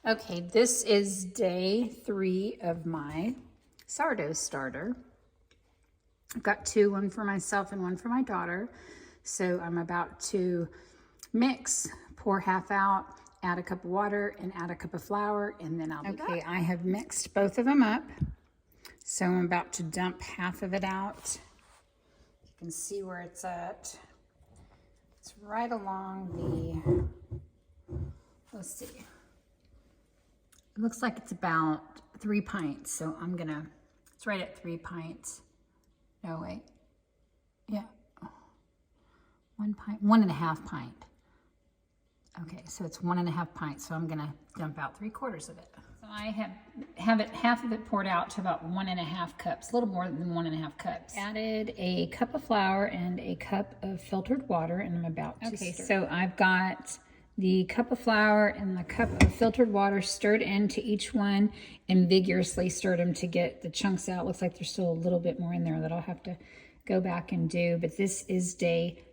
Okay, this is day 3 of my sourdough starter. I've got 2, one for myself and one for my daughter. So I'm about to mix, pour half out, add a cup of water, and add a cup of flour, and then I'll be done. I have mixed both of them up. So I'm about to dump half of it out. You can see where it's at. It's right along the, let's see. It looks like it's about 3 pints, so it's right at 3 pints. No, wait. Yeah. 1 pint, 1.5 pint. Okay, so it's 1.5 pints, so I'm gonna dump out 3/4 of it. So I have half of it poured out to about 1.5 cups, a little more than 1.5 cups. Added a cup of flour and a cup of filtered water, and I'm about to stir. So I've got the cup of flour and the cup of filtered water stirred into each one and vigorously stirred them to get the chunks out. Looks like there's still a little bit more in there that I'll have to go back and do, but this is day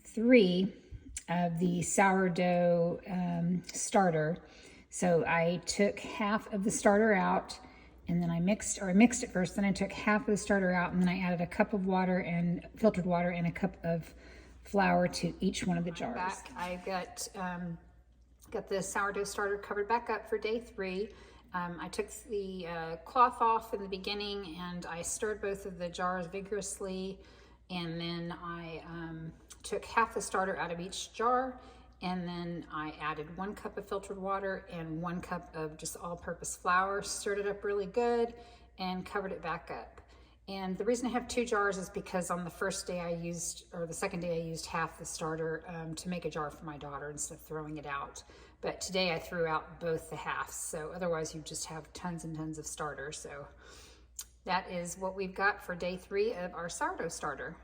3 of the sourdough starter. So I took half of the starter out, and then I mixed it first, then I took half of the starter out, and then I added a cup of water and filtered water and a cup of flour to each one of the jars. I've got the sourdough starter covered back up for day 3. I took the cloth off in the beginning, and I stirred both of the jars vigorously, and then I took half the starter out of each jar, and then I added 1 cup of filtered water and 1 cup of just all-purpose flour, stirred it up really good, and covered it back up. And the reason I have 2 jars is because on the first day the second day I used half the starter to make a jar for my daughter instead of throwing it out. But today I threw out both the halves, so otherwise you just have tons and tons of starter. So that is what we've got for day 3 of our sourdough starter.